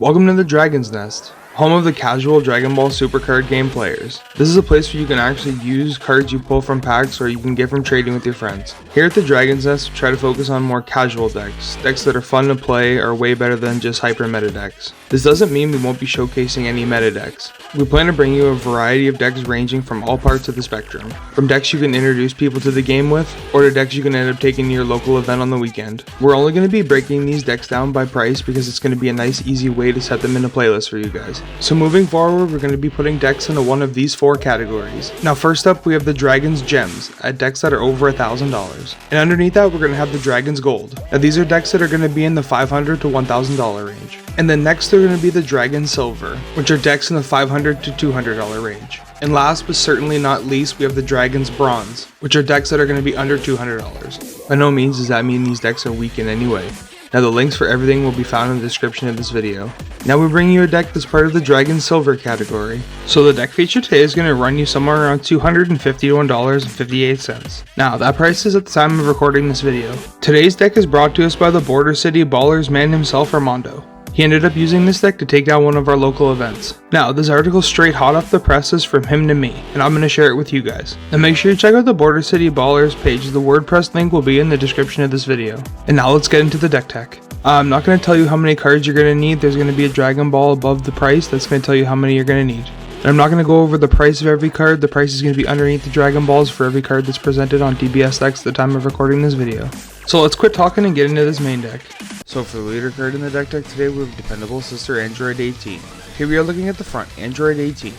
Welcome to the Dragon's Nest, home of the casual Dragon Ball Super card game players. This is a place where you can actually use cards you pull from packs or you can get from trading with your friends. Here at the Dragon's Nest, we try to focus on more casual decks that are fun to play are way better than just hyper meta decks. This doesn't mean we won't be showcasing any meta decks. We plan to bring you a variety of decks ranging from all parts of the spectrum, from decks you can introduce people to the game with, or to decks you can end up taking to your local event on the weekend. We're only going to be breaking these decks down by price because it's going to be a nice easy way to set them into playlists for you guys. So moving forward, we're going to be putting decks into one of these 4 categories. Now first up, we have the Dragon's Gems, at decks that are over $1,000. And underneath that, we're going to have the Dragon's Gold. Now these are decks that are going to be in the $500 to $1,000 range. And then next they're going to be the Dragon Silver, which are decks in the $500 to $200 range. And last but certainly not least, we have the Dragon's Bronze, which are decks that are going to be under $200. By no means does that mean these decks are weak in any way. Now the links for everything will be found in the description of this video. Now we bring you a deck that's part of the Dragon Silver category. So the deck feature today is going to run you somewhere around $250 to $1.58. Now that price is at the time of recording this video. Today's deck is brought to us by the Border City BallerZ man himself, Armando. He ended up using this deck to take down one of our local events. Now, this article is straight hot off the presses from him to me, and I'm going to share it with you guys. And make sure you check out the Border City BallerZ page, the WordPress link will be in the description of this video. And now let's get into the deck tech. I'm not going to tell you how many cards you're going to need, there's going to be a Dragon Ball above the price that's going to tell you how many you're going to need. And I'm not going to go over the price of every card, the price is going to be underneath the Dragon Balls for every card that's presented on DBS-Decks at the time of recording this video. So let's quit talking and get into this main deck. So for the leader card in the deck tech today, we have Dependable Sister Android 18. Here we are looking at the front, Android 18.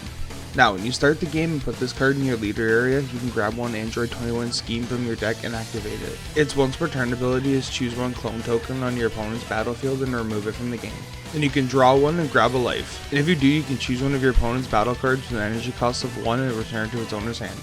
Now when you start the game and put this card in your leader area, you can grab one Android 21 scheme from your deck and activate it. Its once per turn ability is choose one clone token on your opponent's battlefield and remove it from the game. Then you can draw one and grab a life. And if you do, you can choose one of your opponent's battle cards with an energy cost of 1 and return it to its owner's hand.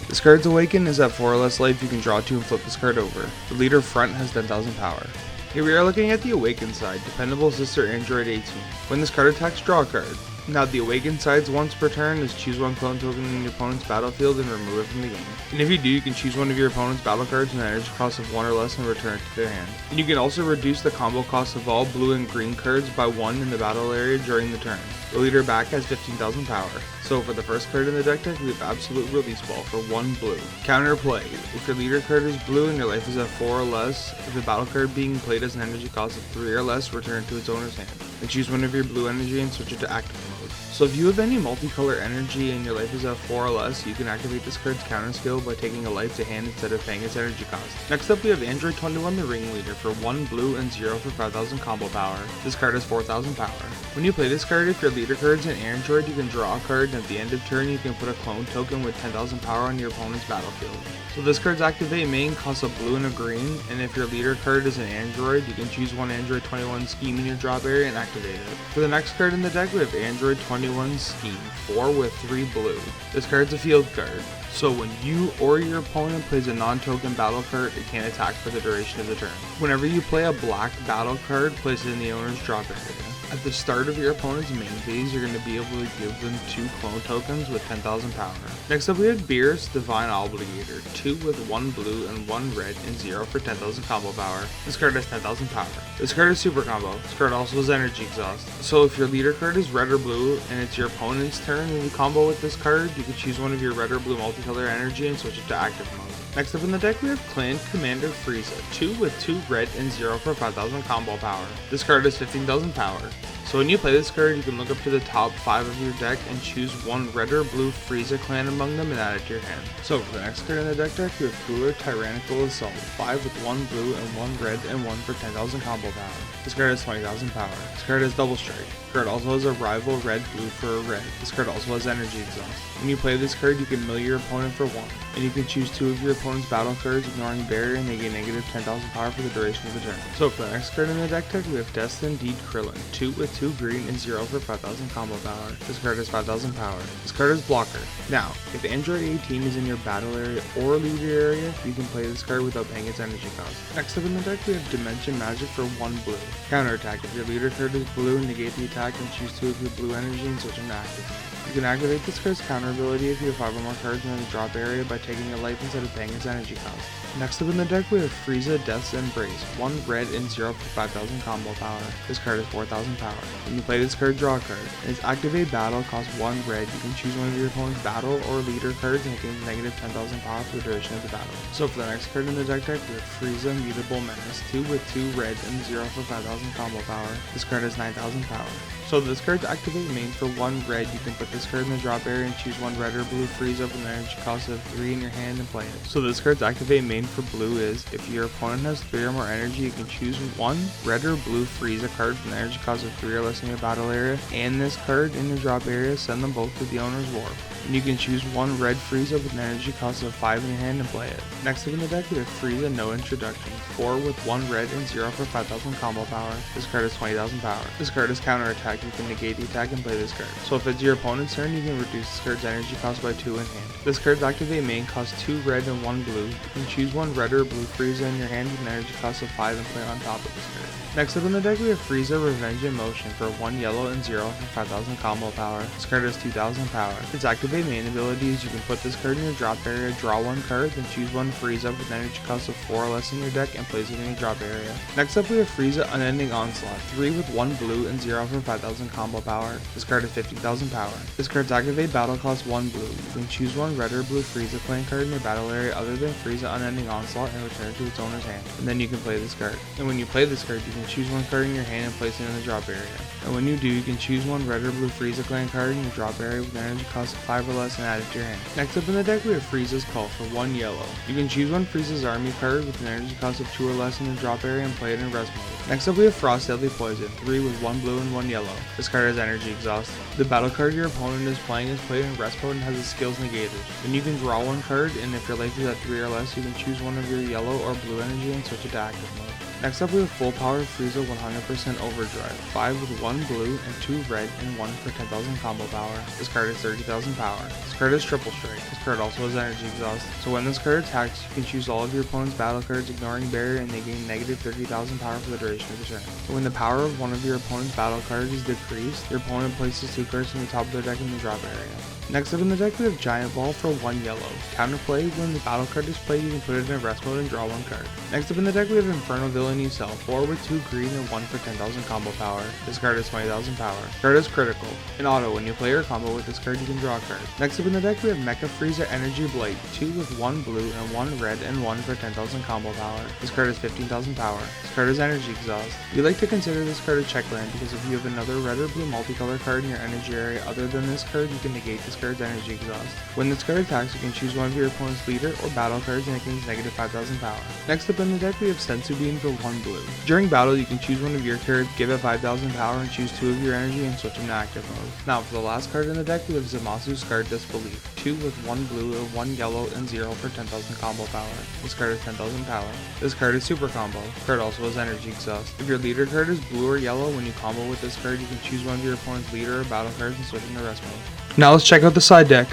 This card's Awaken is at 4 or less life, you can draw 2 and flip this card over. The leader front has 10,000 power. Here we are looking at the Awaken side, Dependable Sister Android 18. When this card attacks, draw a card. Now the Awaken side's once per turn is choose one clone token in your opponent's battlefield and remove it from the game. And if you do, you can choose one of your opponent's battle cards with an energy cost of 1 or less and return it to their hand. And you can also reduce the combo cost of all blue and green cards by 1 in the battle area during the turn. The leader back has 15,000 power. So for the first card in the deck tech, we have Absolute Release Ball for 1 blue. Counterplay. If your leader card is blue and your life is at 4 or less, if the battle card being played has an energy cost of 3 or less, return it to its owner's hand. And choose one of your blue energy and switch it to active mode. So if you have any multicolor energy and your life is at 4 or less, you can activate this card's counter skill by taking a life to hand instead of paying its energy cost. Next up we have Android 21 the Ringleader for 1 blue and 0 for 5,000 combo power. This card has 4,000 power. When you play this card, if your leader card's an Android, you can draw a card and at the end of turn you can put a clone token with 10,000 power on your opponent's battlefield. So this card's activate main costs a blue and a green, and if your leader card is an Android, you can choose one Android 21 scheme in your drop area and activate it. For the next card in the deck, we have Android 21 scheme, 4 with 3 blue. This card's a field card. So when you or your opponent plays a non-token battle card, it can't attack for the duration of the turn. Whenever you play a black battle card, place it in the owner's drop area. At the start of your opponent's main phase, you're going to be able to give them 2 clone tokens with 10,000 power. Next up we have Beerus Divine Obligator, 2 with 1 blue and 1 red and 0 for 10,000 combo power. This card has 10,000 power. This card is super combo. This card also has energy exhaust. So if your leader card is red or blue and it's your opponent's turn and you combo with this card, you can choose one of your red or blue multicolor energy and switch it to active mode. Next up in the deck we have Clan Commander Frieza, 2 with 2 red and 0 for 5,000 combo power. This card has 15,000 power. So when you play this card, you can look up to the top 5 of your deck and choose one red or blue Frieza clan among them and add it to your hand. So for the next card in the deck tech, we have Cooler Tyrannical Assault, 5 with 1 blue and 1 red and 1 for 10,000 combo power. This card has 20,000 power. This card has Double Strike. This card also has a rival red blue for a red. This card also has energy exhaust. When you play this card, you can mill your opponent for 1. And you can choose 2 of your opponent's battle cards, ignoring barrier, and they gain negative 10,000 power for the duration of the turn. So for the next card in the deck tech, we have Destined Deed Krillin, 2 with 2 green and 0 for 5,000 combo power. This card has 5,000 power. This card is Blocker. Now, if Android 18 is in your battle area or leader area, you can play this card without paying its energy cost. Next up in the deck, we have Dimension Magic for 1 blue. Counterattack. If your leader card is blue, negate the attack and choose 2 of your blue energy and switch them to active. You can activate this card's counter ability if you have 5 or more cards in the drop area by taking a life instead of paying its energy cost. Next up in the deck we have Frieza Death's Embrace, 1 red and 0 for 5000 combo power. This card is 4000 power. When you play this card, draw a card. In its activate battle costs 1 red, you can choose one of your opponent's battle or leader cards and it gains negative 10,000 power for the duration of the battle. So for the next card in the deck we have Frieza Mutable Menace, 2 with 2 red and 0 for 5000 combo power. This card is 9000 power. So this card's activate main for 1 red, you can put this card in the drop area and choose 1 red or blue Frieza with an energy cost of 3 in your hand and play it. So this card's activate main for blue is, if your opponent has 3 or more energy, you can choose 1 red or blue Frieza card with an energy cost of 3 or less in your battle area, and this card in your drop area, send them both to the owner's warp. And you can choose 1 red Frieza with an energy cost of 5 in your hand and play it. Next up in the deck we have Frieza No Introduction, 4 with 1 red and 0 for 5000 combo power. This card is 20,000 power. This card is counter attack, you can negate the attack and play this card. So if it's your opponent's turn, you can reduce this card's energy cost by 2 in hand. This card's activate main costs 2 red and 1 blue. You can choose 1 red or blue Frieza in your hand with an energy cost of 5 and play on top of this card. Next up in the deck we have Frieza Revenge in Motion for 1 yellow and 0 for 5000 combo power. This card has 2000 power. Its activate main ability is you can put this card in your drop area, draw 1 card, then choose 1 Frieza with an energy cost of 4 or less in your deck and place it in your drop area. Next up we have Frieza Unending Onslaught, 3 with 1 blue and 0 for 5000 combo power. This card is 50,000 power. This card's activate battle costs 1 blue. You can choose 1 red or blue Frieza playing card in your battle area other than Frieza Unending Onslaught and return it to its owner's hand. And then you can play this card. And when you play this card, you can choose 1 card in your hand and place it in the drop area. And when you do, you can choose 1 red or blue Frieza clan card in your drop area with an energy cost of 5 or less and add it to your hand. Next up in the deck we have Frieza's Call for 1 yellow. You can choose 1 Frieza's Army card with an energy cost of 2 or less in the drop area and play it in rest mode. Next up we have Frost Deadly Poison, 3 with 1 blue and 1 yellow. This card has energy exhaust. The battle card your opponent is playing is played in rest mode and has its skills negated. Then you can draw 1 card, and if your life is at 3 or less, you can choose 1 of your yellow or blue energy and switch it to active mode. Next up we have Full Power Frieza 100% Overdrive, 5 with 1 blue and 2 red and 1 for 10,000 combo power. This card is 30,000 power. This card is Triple Strike. This card also has energy exhaust. So when this card attacks, you can choose all of your opponent's battle cards ignoring barrier and they gain negative 30,000 power for the duration of the turn. When the power of one of your opponent's battle cards is decreased, your opponent places 2 cards from the top of their deck in the drop area. Next up in the deck we have Giant Ball for 1 yellow. Counterplay, when the battle card is played, you can put it in rest mode and draw 1 card. Next up in the deck we have Infernal Villainy Cell, 4 with 2 green and 1 for 10,000 combo power. This card is 20,000 power. This card is critical. In auto, when you play your combo with this card, you can draw a card. Next up in the deck we have Mecha Frieza Energy Blight, 2 with 1 blue and 1 red and 1 for 10,000 combo power. This card is 15,000 power. This card is energy exhaust. We like to consider this card a check land because if you have another red or blue multicolor card in your energy area other than this card, you can negate this card's energy exhaust. When this card attacks, you can choose 1 of your opponent's leader or battle cards and it gains negative 5,000 power. Next up in the deck we have Sensu Bean for 1 blue. During battle, you can choose 1 of your cards, give it 5,000 power, and choose 2 of your energy and switch them to active mode. Now for the last card in the deck we have Zamasu Scarred Disbelief, 2 with 1 blue and 1 yellow and 0 for 10,000 combo power. This card is 10,000 power. This card is super combo. This card also has energy exhaust. If your leader card is blue or yellow, when you combo with this card, you can choose 1 of your opponent's leader or battle cards and switch them to rest mode. Now let's check out the side deck.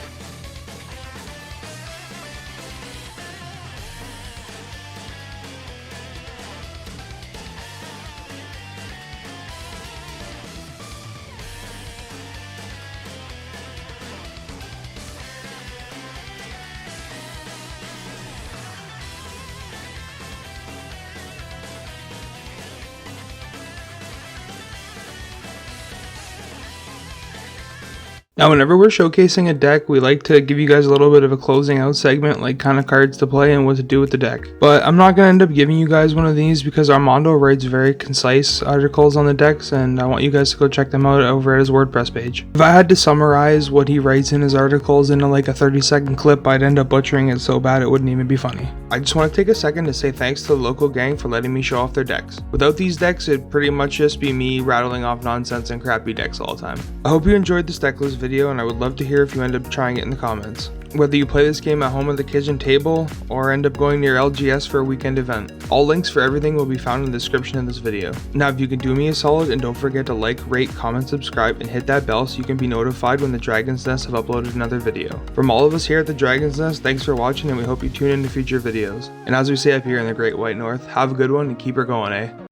Now whenever we're showcasing a deck, we like to give you guys a little bit of a closing out segment, like kind of cards to play and what to do with the deck. But I'm not going to end up giving you guys one of these because Armando writes very concise articles on the decks and I want you guys to go check them out over at his WordPress page. If I had to summarize what he writes in his articles into like a 30-second clip, I'd end up butchering it so bad it wouldn't even be funny. I just want to take a second to say thanks to the local gang for letting me show off their decks. Without these decks, it'd pretty much just be me rattling off nonsense and crappy decks all the time. I hope you enjoyed this deck list video and I would love to hear if you end up trying it in the comments. Whether you play this game at home at the kitchen table or end up going near LGS for a weekend event. All links for everything will be found in the description of this video. Now if you can do me a solid and don't forget to like, rate, comment, subscribe, and hit that bell so you can be notified when the Dragon's Nest have uploaded another video. From all of us here at the Dragon's Nest, thanks for watching and we hope you tune in to future videos. And as we say up here in the Great White North, have a good one and keep her going, eh?